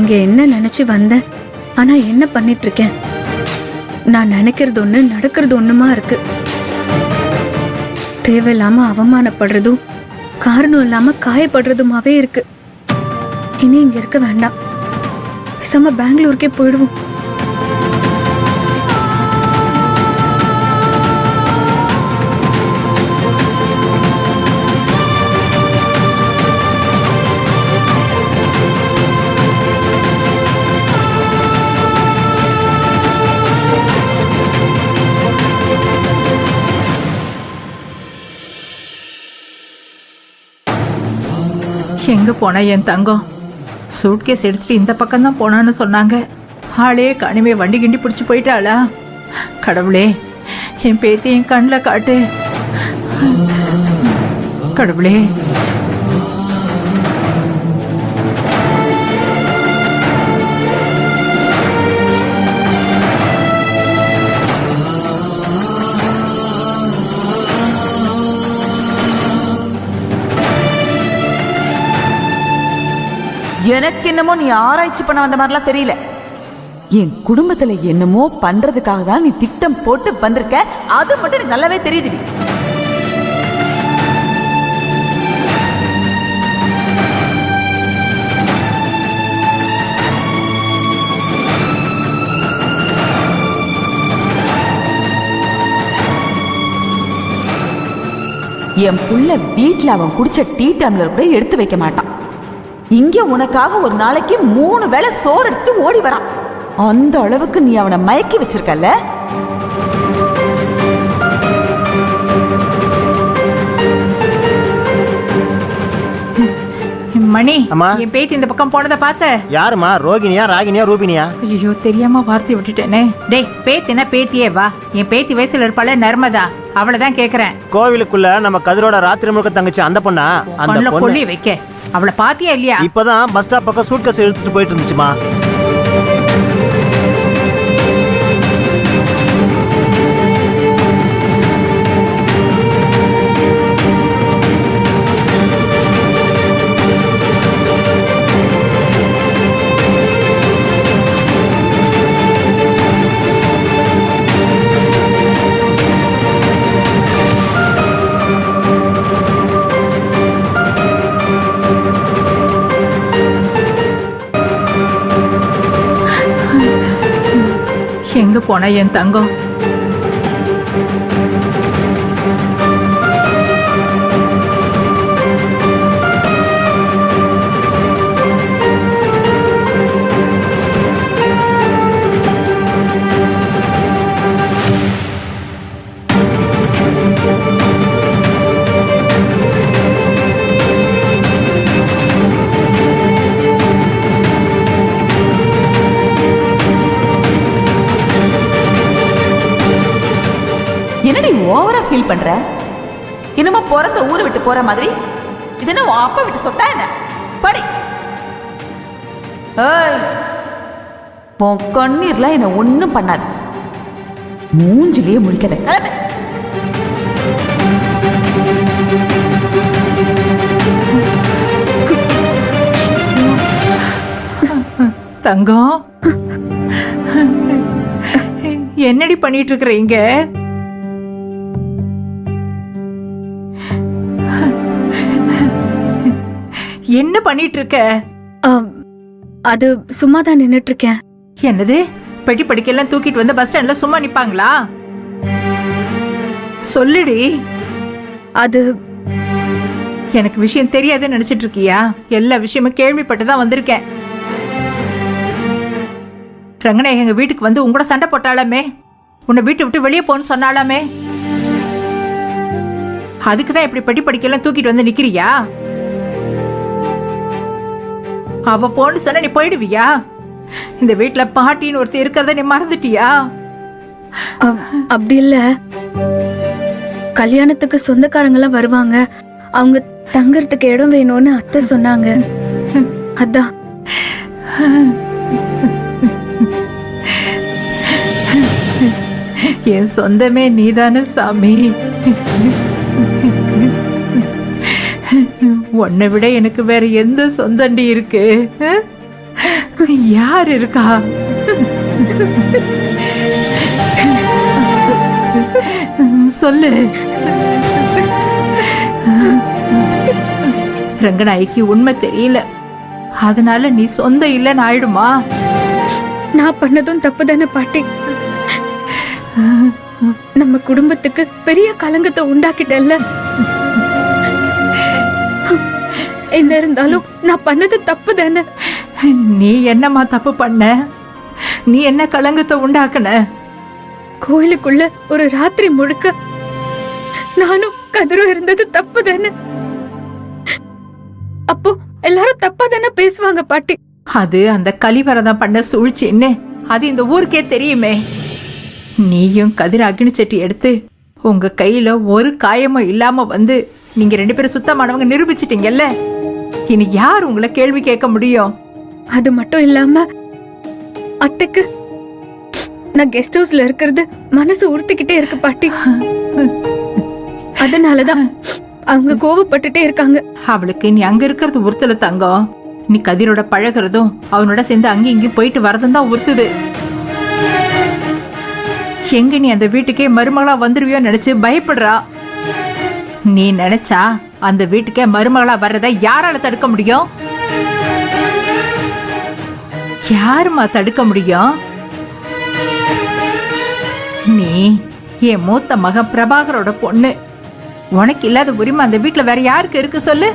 இங்க என்ன நினைச்சு வந்தேன், ஆனா என்ன பண்ணிட்டு இருக்கேன்? நான் நினைக்கிறது ஒண்ணு, நடக்கிறது ஒண்ணுமா இருக்கு. தேவையில்லாம அவமானப்படுறதும் காரணம் இல்லாம காயப்படுறதுமாவே இருக்கு. இனி இங்க இருக்க வேண்டாம், பேசாம பெங்களூருக்கே போயிடுவோம். எங்க போனா என் தங்கம்? சூட்கேஸ் எடுத்துட்டு இந்த பக்கம் தான் போனான்னு சொன்னாங்க. ஆளே கனிமே வண்டி கிண்டி பிடிச்சி போயிட்டாளா? கடவுளே, என் பேத்தி என் கண்ணில் காட்டு. கடவுளே, எனக்கு என்னமோ நீ ஆராய்ச்சி பண்ண வந்த மாதிரிலாம் தெரியல. என் குடும்பத்துல என்னமோ பண்றதுக்காக தான் நீ திட்டம் போட்டு வந்திருக்க. அது மட்டும் எனக்கு நல்லாவே தெரியுது. என் புள்ள வீட்டுல அவன் குடிச்ச டீ டம்ளர் கூட எடுத்து வைக்க மாட்டான். இங்க உனக்காக ஒரு நாளைக்கு 3 வேளை சோறு எடுத்துட்டு ஓடி வரான். அந்த அளவுக்கு நீ அவனை மயக்கி வச்சிருக்கல. மணி, என் பேத்தி இந்த பக்கம் போனதை பார்த்த? யாருமா? ரோகிணியா, ராகினியா, ரூபினியா? ஐயோ, தெரியாம வார்த்தை விட்டுட்டேனே. டேய், பேத்தினா பேத்தியே வா. என் பேத்தி வயசுல இருப்பாள நர்மதா, அவளதான் கேக்குறேன். கோவிலுக்குள்ள நம்ம கதிரோட ராத்திரி முழுக்க தங்கச்சி அந்த பொண்ணா? அந்த கொல்லி வைக்க அவளை பாத்தியா இல்லையா? இப்பதான் பஸ் ஸ்டாப் பக்கம் சூட்கேஸ் எடுத்துட்டு போயிட்டு இருந்துச்சுமா. எங்க போன என் தங்கம்? என்னடி ஓவரா ஃபீல் பண்ற? என்னமோ பிறந்த ஊரை விட்டு போற மாதிரி. இது என்ன அப்பா விட்டு சொத்தா என்ன? படி. உன் கண்ணீர்லாம் என்ன ஒண்ணும் பண்ணாது. மூஞ்சிலேயே முழிக்காத. கிளம்பு. தங்கம், என்னடி பண்ணிட்டு இருக்கிறீங்க? என்ன பண்ணிட்டு இருக்க? அது சும்மா தான் நின்னுட்டு இருக்கேன். என்னது? பெட்டி படிக்கெல்லாம் தூக்கிட்டு வந்து பஸ் ஸ்டாண்ட்ல சும்மா நிப்பாங்களா? சொல்லுடி. அது எனக்கு விஷயம் தெரியாதுன்னு நினைச்சிட்டு இருக்கியா? எல்லா விஷயமும் கேள்விப்பட்டுதான் வந்திருக்கேன். ரங்கனா எங்க வீட்டுக்கு வந்து உங்களோட சண்டை போட்டாலாமே, உன்னை வீட்டை விட்டு வெளியே போன்னு சொன்னாலாமே, அதுக்குதான் இப்படி பெட்டி படிக்கெல்லாம் தூக்கிட்டு வந்து நிக்கிறியா? அவ போன்னு சொன்ன நீ போயிடுவியா? இந்த வீட்டுல பாட்டின்னு ஒருத்தர் இருக்கிறத நீ மறந்துட்டியா? அப்படி இல்ல, கல்யாணத்துக்கு சொந்தக்காரங்க எல்லாம் வருவாங்க, அவங்க தங்கறதுக்கு இடம் வேணும்னு அத்தை சொன்னாங்க. அதான். என் சொந்தமே நீதானே சாமி. உன்னை விட எனக்கு வேற எந்த சொந்தண்டி இருக்கு? யார் இருக்கா? சொல்லு. ரங்கநாய்க்கு உண்மை தெரியல, அதனால நீ சொந்த இல்லைன்னு ஆயிடுமா? நான் பண்ணதும் தப்பு தானே பாட்டி. நம்ம குடும்பத்துக்கு பெரிய கலங்கத்தை உண்டாக்கிட்டல்ல. என்ன இருந்தாலும் நான் பண்ணது தப்பு தானே. நீ என்னம்மா தப்பு பண்ண? நீ என்ன கலங்கத்தை உண்டாக்குன? கோயிலுக்குள்ள ஒரு ராத்திரி முழுக்க நானும் கதிரும் இருந்தது தப்பு தானே. அப்போ எல்லாரும் தப்பா தானே பேசுவாங்க பாட்டி. அது அந்த கலிவரதம் பண்ண சூழ்ச்சின்னு அது இந்த ஊருக்கே தெரியுமே. நீயும் கதிர அக்னி சட்டி எடுத்து உங்க கையில ஒரு காயமும் இல்லாம வந்து நீங்க 2 பேரும் சுத்தமானவங்க நிரூபிச்சிட்டீங்கல்ல. இனி யார் உங்களை கேள்வி கேட்க முடியும்? அது மட்டும் இல்லாம அத்தைக்கு நான் கெஸ்ட் ஹவுஸ்ல இருக்கிறது மனசு உறுத்திக்கிட்டே இருக்கு பாட்டி. அதனாலதான் அவங்க கோவப்பட்டுட்டே இருக்காங்க. அவளுக்கு நீ அங்க இருக்கிறது உறுத்தல தங்கம். நீ கதிரோட பழகிறதும் அவனோட சேர்ந்து அங்கேயும் இங்கேயும் போயிட்டு வரதும் தான் உறுத்துது. எங்க நீ அந்த வீட்டுக்கே மருமகளா வந்துருவியோ நினைச்சு பயப்படுறா. நீ நினைச்சா அந்த வீட்டுக்கே மருமகளா வர்றதை யாரால தடுக்க முடியும்? யாருமா தடுக்க முடியும்? நீ என் மூத்த மகன் பிரபாகரோட பொண்ணு. உனக்கு இல்லாத உரிமை அந்த வீட்டுல வேற யாருக்கு இருக்கு சொல்லு?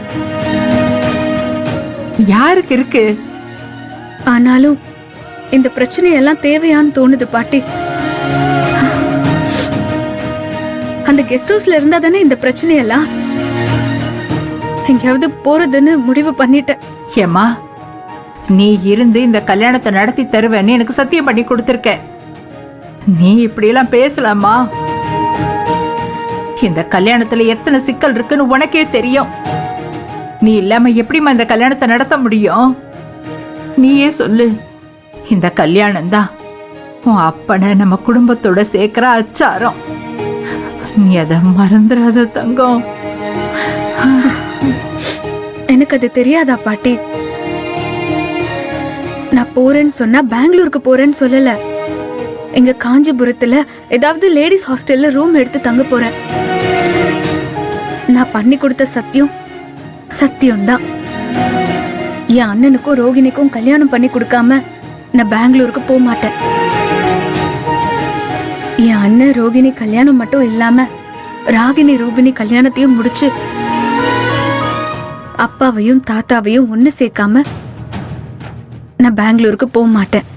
யாருக்கு இருக்கு? ஆனாலும் இந்த பிரச்சனையெல்லாம் தேவையான்னு தோணுது பாட்டி. அந்த கெஸ்ட் ஹவுஸ்ல இருந்தா தானே இந்த பிரச்சனையெல்லாம். எங்கேயாவது போறதுன்னு முடிவு பண்ணிட்டேன். ஏமா, நீ இருந்து இந்த கல்யாணத்தை நடத்தி தருவேன்னு எனக்கு சத்தியம் பண்ணி கொடுத்திருக்க. நீ இப்படி எல்லாம் பேசலாமா? இந்த கல்யாணத்துல எத்தனை சிக்கல் இருக்குன்னு உனக்கே தெரியும். நீ இல்லாம எப்படிமா இந்த கல்யாணத்தை நடத்த முடியும்? நீயே சொல்லு. இந்த கல்யாணம் தான் உன் அப்பனை நம்ம குடும்பத்தோட சேர்க்கிற அச்சாரம். நீ அதை மறந்துடாத தங்கம். எனக்கு அது தெரியாதா பாட்டி? நான் போறேன்னு சொன்னா பெங்களூருக்கு போறேன்னு சொல்லல. எங்க காஞ்சிபுரத்துல ஏதாவது லேடிஸ் ஹாஸ்டல்ல ரூம் எடுத்து தங்க போறேன். நான் பண்ணி கொடுத்த சத்தியம்தான். என் அண்ணனுக்கும் ரோகிணிக்கும் கல்யாணம் பண்ணி கொடுக்காம நான் பெங்களூருக்கு போக மாட்டேன். என் அண்ணன் ரோகிணி கல்யாணம் மட்டும் இல்லாம ராகினி ரூபினி கல்யாணத்தையும் முடிச்சு அப்பாவையும் தாத்தாவையும் ஒண்ணு சேர்க்காம நான் பெங்களூருக்கு போக மாட்டேன்.